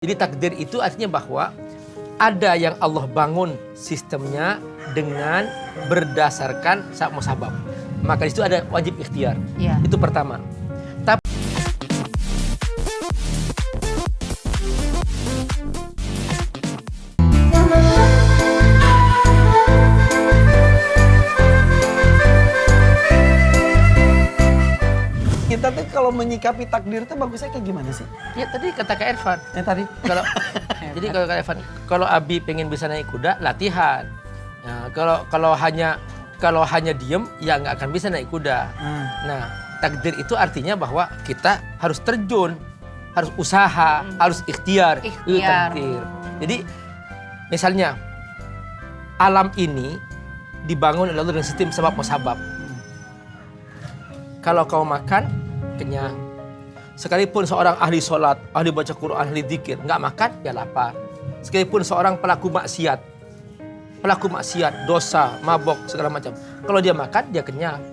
Jadi takdir itu artinya bahwa ada yang Allah bangun sistemnya dengan berdasarkan musabab. Maka di situ ada wajib ikhtiar. Ya. Itu pertama. Tapi kita tuh kalau menyikapi takdir tuh bagusnya kayak gimana sih? ya tadi kata Kak Irfan. Tadi Kalau jadi kalau Kak Irfan, kalau Abi pengen bisa naik kuda, latihan. Nah, kalau hanya diem, ya nggak akan bisa naik kuda. Nah, takdir itu artinya bahwa kita harus terjun, harus usaha, harus ikhtiar. Itu Ikhtiar. takdir. Jadi, misalnya alam ini dibangun oleh Allah dengan sistem sebab musabab. Kalau kau makan, kenyang. Sekalipun seorang ahli sholat, ahli baca Quran, ahli zikir, nggak makan, ya lapar. Sekalipun seorang pelaku maksiat, dosa, mabok, segala macam. Kalau dia makan, dia kenyang.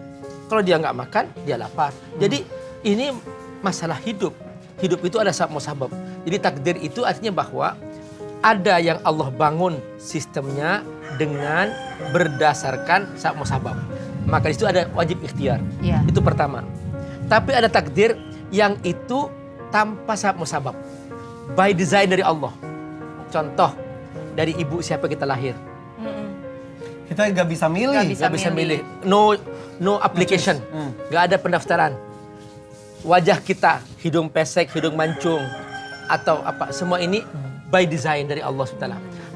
Kalau dia nggak makan, dia lapar. Jadi ini masalah hidup. Hidup itu ada sebab musabab. Jadi takdir itu artinya bahwa ada yang Allah bangun sistemnya dengan berdasarkan sebab musabab. Maka di situ ada wajib ikhtiar. Ya. Itu pertama. Tapi ada takdir yang itu tanpa sebab musabab. By design dari Allah. Contoh, dari ibu siapa kita lahir. kita nggak bisa milih. Nggak Gak bisa milih. No application. Gak ada pendaftaran. Wajah kita, hidung pesek, hidung mancung. Atau apa, semua ini by design dari Allah SWT.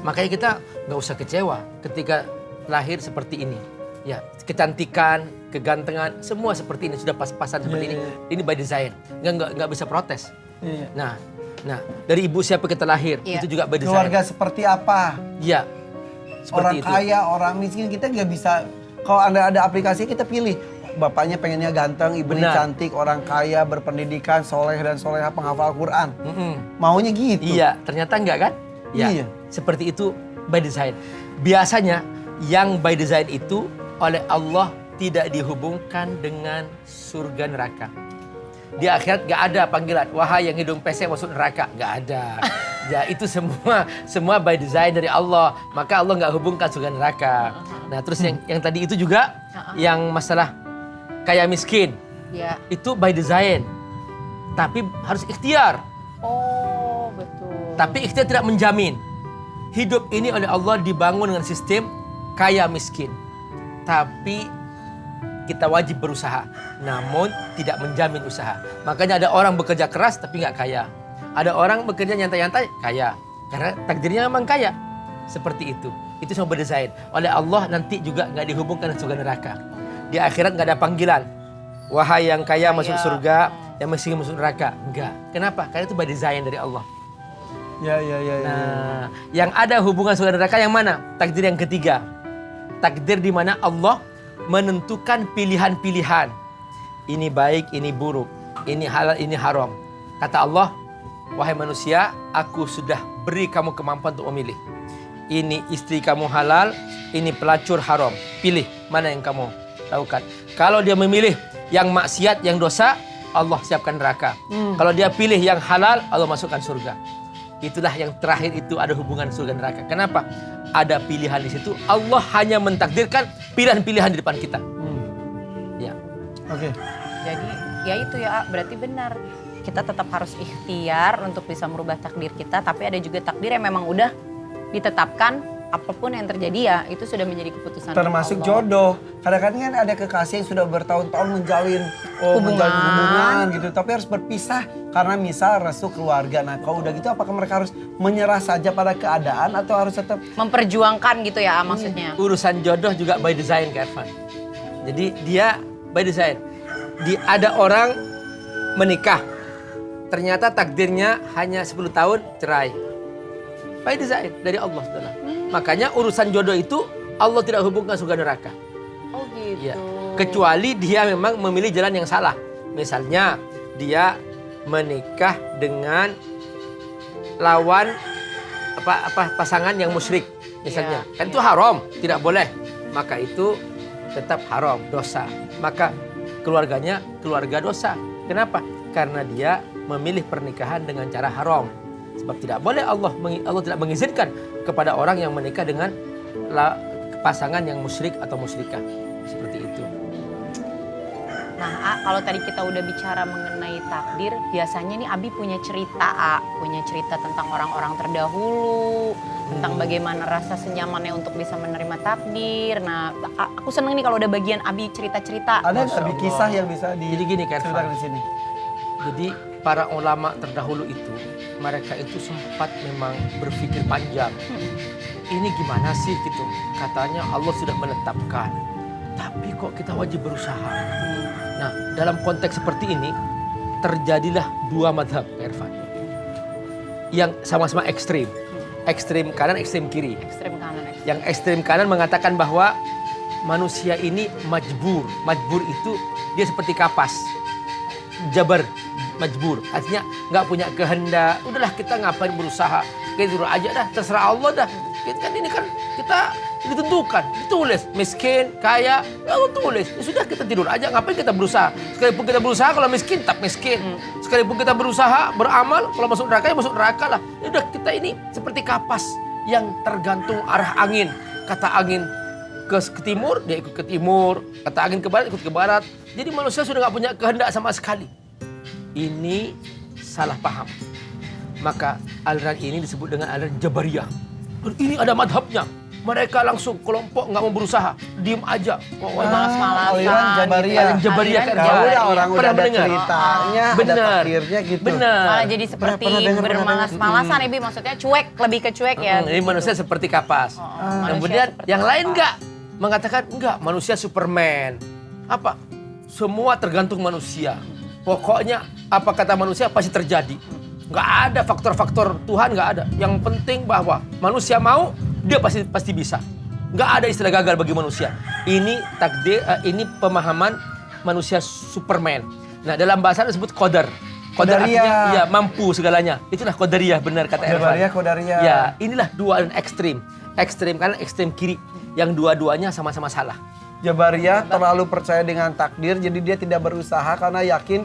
Makanya kita gak usah kecewa ketika lahir seperti ini. Ya, kecantikan, kegantengan, semua seperti ini, sudah pas-pasan seperti ini. Ini by design. Nggak bisa protes. Iya. Nah, dari ibu siapa kita lahir, Iya. itu juga by design. Keluarga seperti apa? Iya, seperti Orang itu. kaya, orang miskin, kita nggak bisa. Kalau ada aplikasi kita pilih. Bapaknya pengennya ganteng, ibunya Benar. cantik, orang kaya, berpendidikan, soleh dan soleha, penghafal Quran. Maunya gitu. Iya, ternyata enggak kan? Ya, Iya. seperti itu by design. Biasanya yang by design itu oleh Allah tidak dihubungkan dengan surga neraka. Di akhirat gak ada panggilan, wahai yang hidung pesek masuk neraka. Gak ada. Ya itu semua by design dari Allah. Maka Allah gak hubungkan surga neraka. Nah terus yang tadi itu juga, yang masalah kaya miskin. Ya. Itu by design. Tapi harus ikhtiar. Oh, betul. Tapi ikhtiar tidak menjamin. Hidup ini oleh Allah dibangun dengan sistem kaya miskin. Tapi kita wajib berusaha, namun tidak menjamin usaha. Makanya ada orang bekerja keras tapi nggak kaya. Ada orang bekerja nyantai-nyantai kaya. Karena takdirnya memang kaya. Seperti itu. Itu semua berdesain. Oleh Allah nanti juga nggak dihubungkan dengan surga neraka. Di akhirat nggak ada panggilan. Wahai yang kaya masuk surga, yang miskin masuk neraka. Enggak. Kenapa? Karena itu by design dari Allah. Ya. Nah, yang ada hubungan surga neraka yang mana? Takdir yang ketiga. Takdir di mana Allah menentukan pilihan-pilihan. Ini baik, ini buruk. Ini halal, ini haram. Kata Allah, wahai manusia, aku sudah beri kamu kemampuan untuk memilih. Ini istri kamu halal, ini pelacur haram. Pilih mana yang kamu lakukan. Kalau dia memilih yang maksiat, yang dosa, Allah siapkan neraka. Kalau dia pilih yang halal, Allah masukkan surga. Itulah yang terakhir itu ada hubungan surga neraka. Kenapa? Ada pilihan di situ. Allah hanya mentakdirkan pilihan-pilihan di depan kita. Ya. Oke. Jadi ya itu ya, berarti benar. Kita tetap harus ikhtiar untuk bisa merubah takdir kita. Tapi ada juga takdir yang memang udah ditetapkan. Apapun yang terjadi ya, itu sudah menjadi keputusan Termasuk Allah. jodoh. Kadang-kadang kan ada kekasih yang sudah bertahun-tahun menjalin hubungan gitu, tapi harus berpisah karena misal restu keluarga. Nah, kalau udah gitu apakah mereka harus menyerah saja pada keadaan atau harus tetap Memperjuangkan gitu ya maksudnya. Urusan jodoh juga by design, Kak Irfan. Jadi dia by design. Ada orang menikah, ternyata takdirnya hanya 10 tahun cerai. By design dari Allah. Makanya urusan jodoh itu Allah tidak hubungkan surga neraka. Oh gitu. Ya. Kecuali dia memang memilih jalan yang salah. Misalnya dia menikah dengan lawan pasangan yang musyrik misalnya. Kan itu haram, tidak boleh. Maka itu tetap haram, dosa. Maka keluarganya keluarga dosa. Kenapa? Karena dia memilih pernikahan dengan cara haram. Sebab tidak boleh Allah tidak mengizinkan kepada orang yang menikah dengan pasangan yang musyrik atau musyrikah. Seperti itu. Nah, kalau tadi kita udah bicara mengenai takdir, biasanya nih Abi punya cerita, punya cerita tentang orang-orang terdahulu, tentang bagaimana rasa senyamannya untuk bisa menerima takdir. Nah, aku seneng nih kalau udah bagian Abi cerita-cerita. Ada Masya Abi Allah. kisah yang bisa Jadi gini, Kak diceritakan Irfan. di sini? Jadi para ulama terdahulu itu, mereka itu sempat memang berpikir panjang. Ini gimana sih gitu? Katanya Allah sudah menetapkan, tapi kok kita wajib berusaha. Nah, dalam konteks seperti ini, terjadilah dua madhab, Irfan. Yang sama-sama ekstrim. Ekstrim kanan, ekstrim kiri. Ekstrem kanan, ekstrem. Yang ekstrim kanan mengatakan bahwa manusia ini majbur. Majbur itu dia seperti kapas. Jabar, majbur. Artinya nggak punya kehendak. Udahlah kita ngapain berusaha. Kita tidur aja dah, terserah Allah dah. Ini kan kita ditentukan, ditulis. Miskin, kaya, Allah tulis. Ya sudah kita tidur aja, ngapain kita berusaha. Sekalipun kita berusaha kalau miskin, tetap miskin. Sekalipun kita berusaha, beramal, kalau masuk neraka ya masuk neraka lah. Ya udah kita ini seperti kapas yang tergantung arah angin. Kata angin ke timur, dia ikut ke timur. Kata angin ke barat, ikut ke barat. Jadi manusia sudah nggak punya kehendak sama sekali. Ini salah paham. Maka aliran ini disebut dengan aliran Jabariyah. Dan ini ada madhabnya. Mereka langsung kelompok nggak mau berusaha, diem aja. Malas-malasan. Aliran Jabariyah. Aliran Jabariyah kan. Kalau udah orang Pernah udah ada mendengar? ceritanya, ada Benar. takdirnya gitu. Benar. Malah jadi seperti Pernah dengar, bermalas-malasan, Ibi. Maksudnya cuek, lebih ke cuek ya. Ini manusia seperti kapas. manusia Kemudian seperti yang lain kapas. enggak mengatakan enggak, manusia Superman. Apa? Semua tergantung manusia. Pokoknya apa kata manusia pasti terjadi. Enggak ada faktor-faktor Tuhan, enggak ada. Yang penting bahwa manusia mau, dia pasti bisa. Enggak ada istilah gagal bagi manusia. Ini takdir, ini pemahaman manusia Superman. Nah, dalam bahasa disebut qadar. Qadar Qadariyah. artinya ya mampu segalanya. Itulah qadariyah, benar kata Irfan. Jabariyah, Qadariyah. Ya, inilah dua aliran ekstrim. Ekstrim kanan, ekstrim kiri. Yang dua-duanya sama-sama salah. Jabariyah terlalu percaya dengan takdir, jadi dia tidak berusaha karena yakin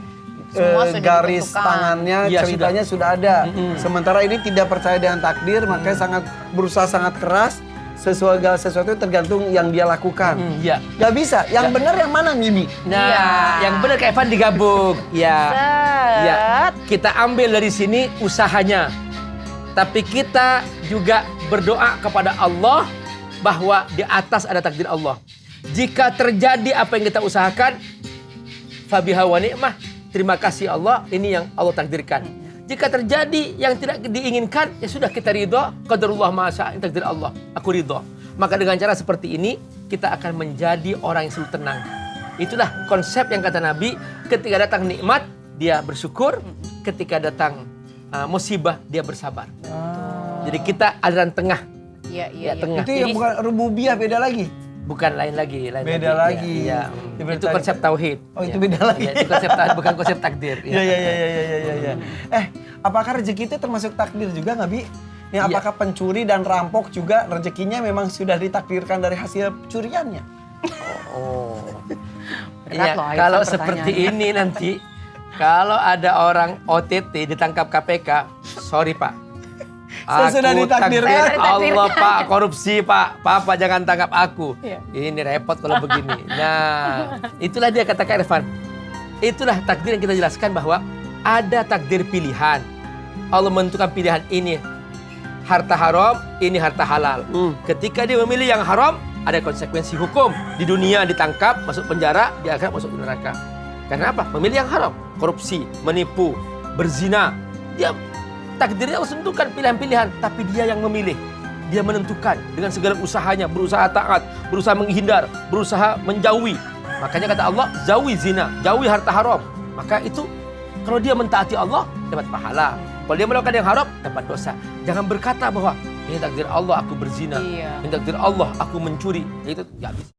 Semua sudah garis ditentukan. tangannya, Iya, ceritanya sudah ada. Sementara ini tidak percaya dengan takdir, makanya sangat berusaha sangat keras. Segala sesuatu tergantung yang dia lakukan. Ya. Gak bisa. Yang benar yang mana, Mimi? Nah, Iya. yang benar Kak Evan digabung. Ya. Ya. Set. Kita ambil dari sini usahanya. Tapi kita juga berdoa kepada Allah bahwa di atas ada takdir Allah. Jika terjadi apa yang kita usahakan, fabiha wa ni'mah, terima kasih Allah, ini yang Allah takdirkan. Jika terjadi yang tidak diinginkan, ya sudah kita ridho, qadarullah ma syaa, takdir Allah, aku ridho. Maka dengan cara seperti ini, kita akan menjadi orang yang selalu tenang. Itulah konsep yang kata Nabi, ketika datang nikmat, dia bersyukur, ketika datang musibah, dia bersabar. Jadi kita aliran tengah. Iya, Ya, tengah. Itu yang bukan rububiyah, beda lagi. Bukan lain lagi. Beda lagi. Ya, Ya, itu konsep tauhid. Oh, itu Ya. beda lagi. Ya, itu konsep tauhid, bukan konsep takdir. Iya. Apakah rezeki itu termasuk takdir juga nggak, Bi? Iya. Apakah pencuri dan rampok juga rezekinya memang sudah ditakdirkan dari hasil curiannya? Oh. Berat Iya, loh, Aifan, kalau pertanyaannya. seperti ini nanti, kalau ada orang OTT ditangkap KPK, sorry Pak. Saya sudah ditakdirkan. Allah Pak, korupsi Pak. Papa jangan tangkap aku. Iya. Ini repot kalau begini. Nah, itulah dia kata Kak Irfan. Itulah takdir yang kita jelaskan bahwa ada takdir pilihan. Allah menentukan pilihan ini harta haram, ini harta halal. Ketika dia memilih yang haram, ada konsekuensi hukum. Di dunia ditangkap, masuk penjara, di akhirat masuk neraka. Karena apa? Memilih yang haram, korupsi, menipu, berzina. Dia takdirnya Allah tentukan pilihan-pilihan, tapi dia yang memilih. Dia menentukan dengan segala usahanya, berusaha taat, berusaha menghindar, berusaha menjauhi. Makanya kata Allah, jauhi zina, jauhi harta haram. Maka itu kalau dia mentaati Allah, dapat pahala. Kalau dia melakukan yang haram, dapat dosa. Jangan berkata bahwa ini takdir Allah aku berzina, Iya. ini takdir Allah aku mencuri. Itu nggak bisa.